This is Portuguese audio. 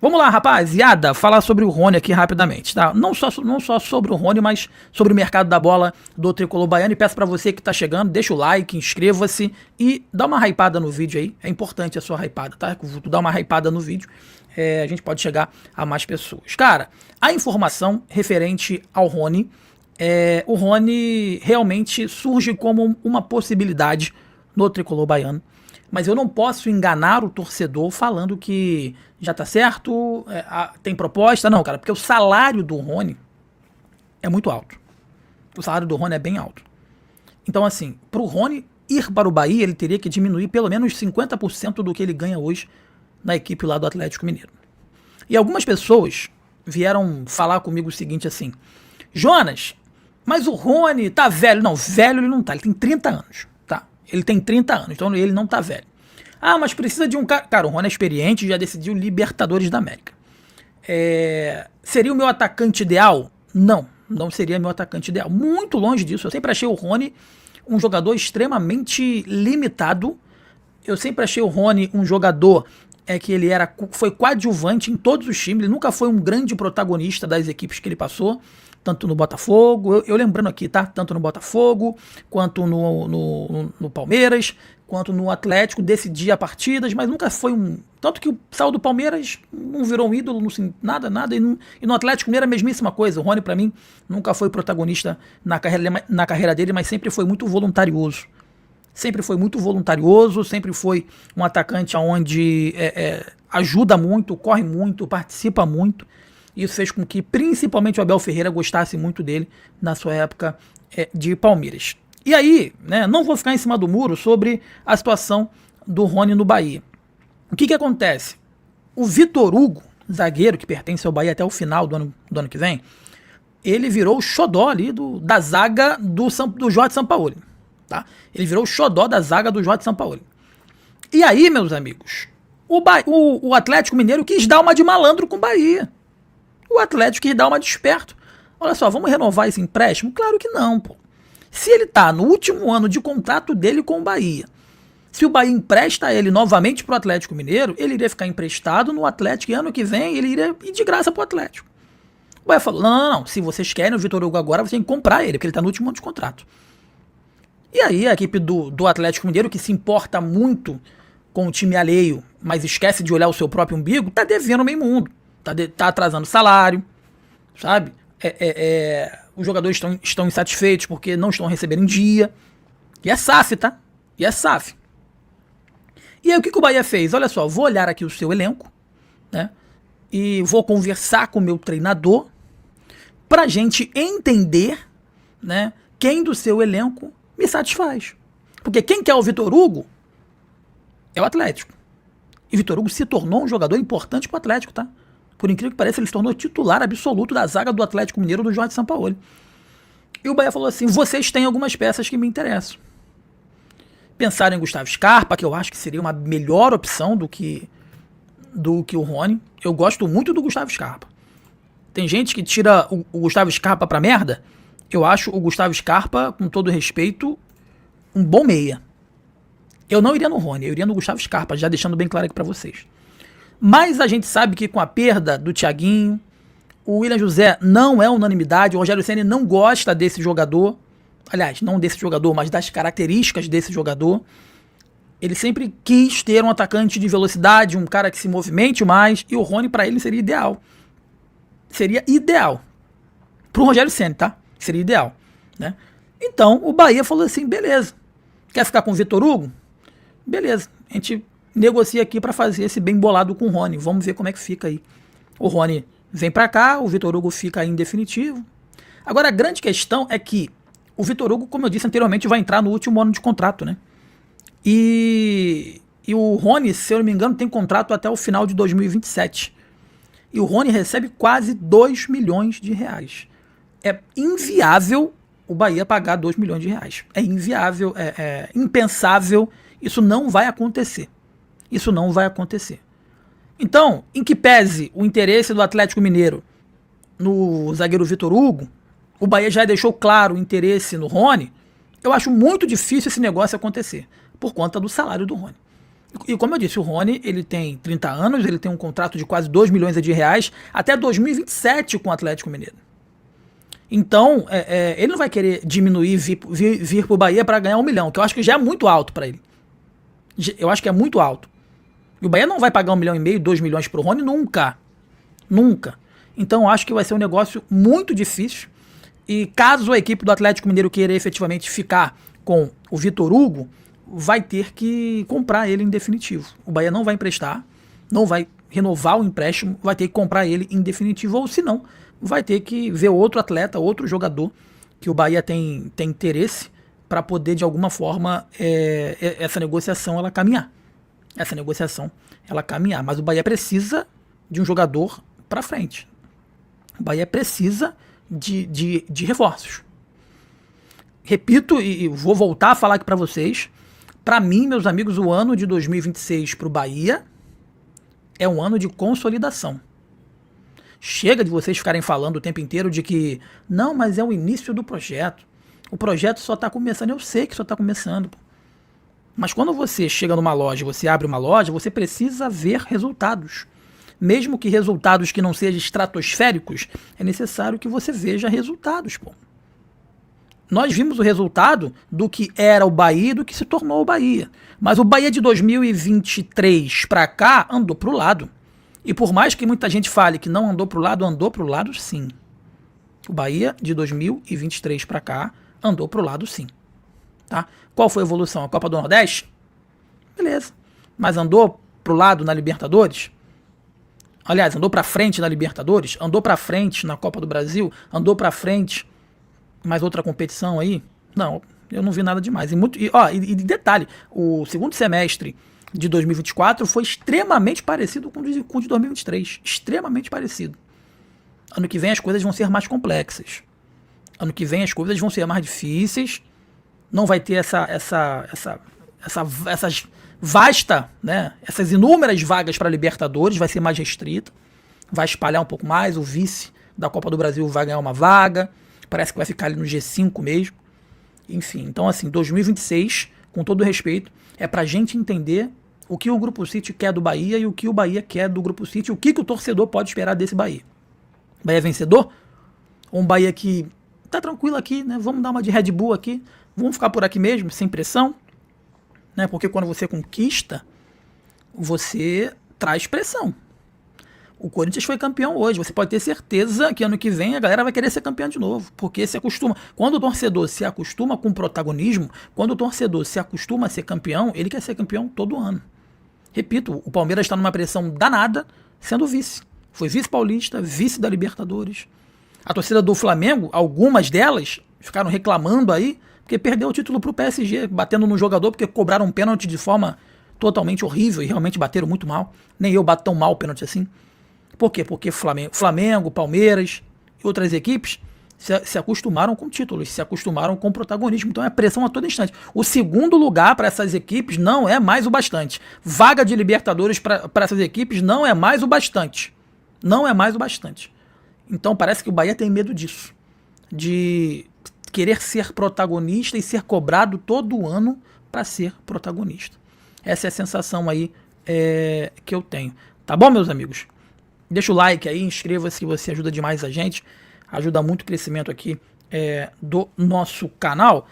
Vamos lá, rapaziada, falar sobre o Rony aqui rapidamente, tá? Não só sobre o Rony, mas sobre o mercado da bola do Tricolor Baiano. E peço pra você que tá chegando, deixa o like, inscreva-se e dá uma hypada no vídeo aí. É importante a sua hypada, tá? Dá uma hypada no vídeo, a gente pode chegar a mais pessoas. Cara, a informação referente ao Rony, o Rony realmente surge como uma possibilidade no Tricolor Baiano. Mas eu não posso enganar o torcedor falando que já tá certo, tem proposta. Não, cara, porque o salário do Rony é muito alto. O salário do Rony é bem alto. Então, assim, pro Rony ir para o Bahia, ele teria que diminuir pelo menos 50% do que ele ganha hoje na equipe lá do Atlético Mineiro. E algumas pessoas vieram falar comigo o seguinte assim: Jonas, mas o Rony tá velho. Não, velho ele não tá, ele tem 30 anos. Ele tem 30 anos, então ele não tá velho. Ah, mas precisa de um cara... Cara, o Rony é experiente, já decidiu Libertadores da América. Seria o meu atacante ideal? Não, não seria meu atacante ideal. Muito longe disso. Eu sempre achei o Rony um jogador extremamente limitado. Eu sempre achei o Rony um jogador que ele foi coadjuvante em todos os times. Ele nunca foi um grande protagonista das equipes que ele passou. Tanto no Botafogo, eu lembrando aqui, tá? Tanto no Botafogo, quanto no Palmeiras, quanto no Atlético, decidia partidas, mas nunca foi um... Tanto que saiu do Palmeiras, não virou um ídolo, nada, e no Atlético Mineiro a mesmíssima coisa. O Rony, pra mim, nunca foi protagonista na carreira dele, mas sempre foi muito voluntarioso. Sempre foi muito voluntarioso, sempre foi um atacante onde ajuda muito, corre muito, participa muito. Isso fez com que, principalmente, o Abel Ferreira gostasse muito dele na sua época de Palmeiras. E aí, né, não vou ficar em cima do muro sobre a situação do Rony no Bahia. O que acontece? O Vitor Hugo, zagueiro que pertence ao Bahia até o final do ano que vem, ele virou o xodó ali da zaga do Jorge Sampaoli. Tá? Ele virou o xodó da zaga do Jorge Sampaoli. E aí, meus amigos, o Atlético Mineiro quis dar uma de malandro com o Bahia. O Atlético quis dar uma de esperto. Olha só, vamos renovar esse empréstimo? Claro que não, pô. Se ele tá no último ano de contrato dele com o Bahia, se o Bahia empresta ele novamente pro Atlético Mineiro, ele iria ficar emprestado no Atlético e ano que vem ele iria ir de graça pro Atlético. O Bahia falou, não. Se vocês querem o Vitor Hugo agora, você tem que comprar ele, porque ele tá no último ano de contrato. E aí a equipe do Atlético Mineiro, que se importa muito com o time alheio, mas esquece de olhar o seu próprio umbigo, tá devendo meio mundo. Tá atrasando salário, sabe? Os jogadores estão insatisfeitos porque não estão recebendo em dia. E é SAF, tá? E é SAF. E aí o que o Bahia fez? Olha só, vou olhar aqui o seu elenco, né? E vou conversar com o meu treinador pra gente entender, né, quem do seu elenco me satisfaz. Porque quem quer o Vitor Hugo é o Atlético. E Vitor Hugo se tornou um jogador importante pro Atlético, tá? Por incrível que pareça, ele se tornou titular absoluto da zaga do Atlético Mineiro do Jorge Sampaoli. E o Bahia falou assim, vocês têm algumas peças que me interessam. Pensaram em Gustavo Scarpa, que eu acho que seria uma melhor opção do que o Rony. Eu gosto muito do Gustavo Scarpa. Tem gente que tira o Gustavo Scarpa pra merda. Eu acho o Gustavo Scarpa, com todo respeito, um bom meia. Eu não iria no Rony, eu iria no Gustavo Scarpa, já deixando bem claro aqui pra vocês. Mas a gente sabe que com a perda do Thiaguinho, o William José não é unanimidade, o Rogério Ceni não gosta desse jogador, aliás, não desse jogador, mas das características desse jogador. Ele sempre quis ter um atacante de velocidade, um cara que se movimente mais, e o Rony pra ele seria ideal. Seria ideal. Pro Rogério Ceni, tá? Seria ideal, né? Então, o Bahia falou assim, beleza, quer ficar com o Vitor Hugo? Beleza, a gente negocia aqui para fazer esse bem bolado com o Rony. Vamos ver como é que fica aí. O Rony vem para cá, o Vitor Hugo fica aí em definitivo. Agora, a grande questão é que o Vitor Hugo, como eu disse anteriormente, vai entrar no último ano de contrato, né? E o Rony, se eu não me engano, tem contrato até o final de 2027. E o Rony recebe quase 2 milhões de reais. É inviável o Bahia pagar 2 milhões de reais. É inviável, é impensável. Isso não vai acontecer. Isso não vai acontecer. Então, em que pese o interesse do Atlético Mineiro no zagueiro Vitor Hugo, o Bahia já deixou claro o interesse no Rony, eu acho muito difícil esse negócio acontecer, por conta do salário do Rony. E como eu disse, o Rony, ele tem 30 anos, ele tem um contrato de quase 2 milhões de reais até 2027 com o Atlético Mineiro. Então, ele não vai querer diminuir, vir pro Bahia para ganhar 1 milhão, que eu acho que já é muito alto para ele. Eu acho que é muito alto. E o Bahia não vai pagar 1,5 milhão, 2 milhões pro Rony nunca. Nunca. Então, eu acho que vai ser um negócio muito difícil. E caso a equipe do Atlético Mineiro queira efetivamente ficar com o Vitor Hugo, vai ter que comprar ele em definitivo. O Bahia não vai emprestar, não vai renovar o empréstimo, vai ter que comprar ele em definitivo, ou se não, vai ter que ver outro atleta, outro jogador que o Bahia tem interesse para poder, de alguma forma, essa negociação ela caminhar. Mas o Bahia precisa de um jogador para frente. O Bahia precisa de reforços. Repito e vou voltar a falar aqui para vocês. Para mim, meus amigos, o ano de 2026 para o Bahia é um ano de consolidação. Chega de vocês ficarem falando o tempo inteiro de que não, mas é o início do projeto. O projeto só está começando. Eu sei que só está começando. Pô. Mas quando você chega numa loja, você abre uma loja, você precisa ver resultados. Mesmo que resultados que não sejam estratosféricos, é necessário que você veja resultados. Pô. Nós vimos o resultado do que era o Bahia e do que se tornou o Bahia. Mas o Bahia de 2023 para cá andou para o lado. E por mais que muita gente fale que não andou para o lado sim. O Bahia de 2023 para cá andou para o lado sim. Tá? Qual foi a evolução? A Copa do Nordeste? Beleza. Mas andou para o lado na Libertadores? Aliás, andou para frente na Libertadores? Andou para frente na Copa do Brasil? Andou para frente mais outra competição aí? Não, eu não vi nada demais. E detalhe, o segundo semestre de 2024 foi extremamente parecido com o de 2023. Extremamente parecido. Ano que vem as coisas vão ser mais complexas. Ano que vem as coisas vão ser mais difíceis. Não vai ter essas essas inúmeras vagas para Libertadores, vai ser mais restrita. Vai espalhar um pouco mais. O vice da Copa do Brasil vai ganhar uma vaga. Parece que vai ficar ali no G5 mesmo. Enfim, então assim, 2026, com todo respeito, é pra gente entender o que o Grupo City quer do Bahia e o que o Bahia quer do Grupo City, o que o torcedor pode esperar desse Bahia. Bahia é vencedor? Ou um Bahia que tá tranquilo aqui, né? Vamos dar uma de Red Bull aqui, vamos ficar por aqui mesmo, sem pressão, né? Porque quando você conquista, você traz pressão. O Corinthians foi campeão hoje. Você pode ter certeza que ano que vem a galera vai querer ser campeão de novo. Porque se acostuma. Quando o torcedor se acostuma com o protagonismo, quando o torcedor se acostuma a ser campeão, ele quer ser campeão todo ano. Repito, o Palmeiras está numa pressão danada, sendo vice. Foi vice-paulista, vice da Libertadores. A torcida do Flamengo, algumas delas, ficaram reclamando aí, porque perdeu o título pro PSG, batendo no jogador, porque cobraram um pênalti de forma totalmente horrível e realmente bateram muito mal. Nem eu bato tão mal o pênalti assim. Por quê? Porque Flamengo, Palmeiras e outras equipes se acostumaram com títulos, se acostumaram com protagonismo. Então é pressão a todo instante. O segundo lugar para essas equipes não é mais o bastante. Vaga de Libertadores para essas equipes não é mais o bastante. Não é mais o bastante. Então parece que o Bahia tem medo disso. De querer ser protagonista e ser cobrado todo ano para ser protagonista. Essa é a sensação aí que eu tenho. Tá bom, meus amigos? Deixa o like aí, inscreva-se que você ajuda demais a gente. Ajuda muito o crescimento aqui do nosso canal.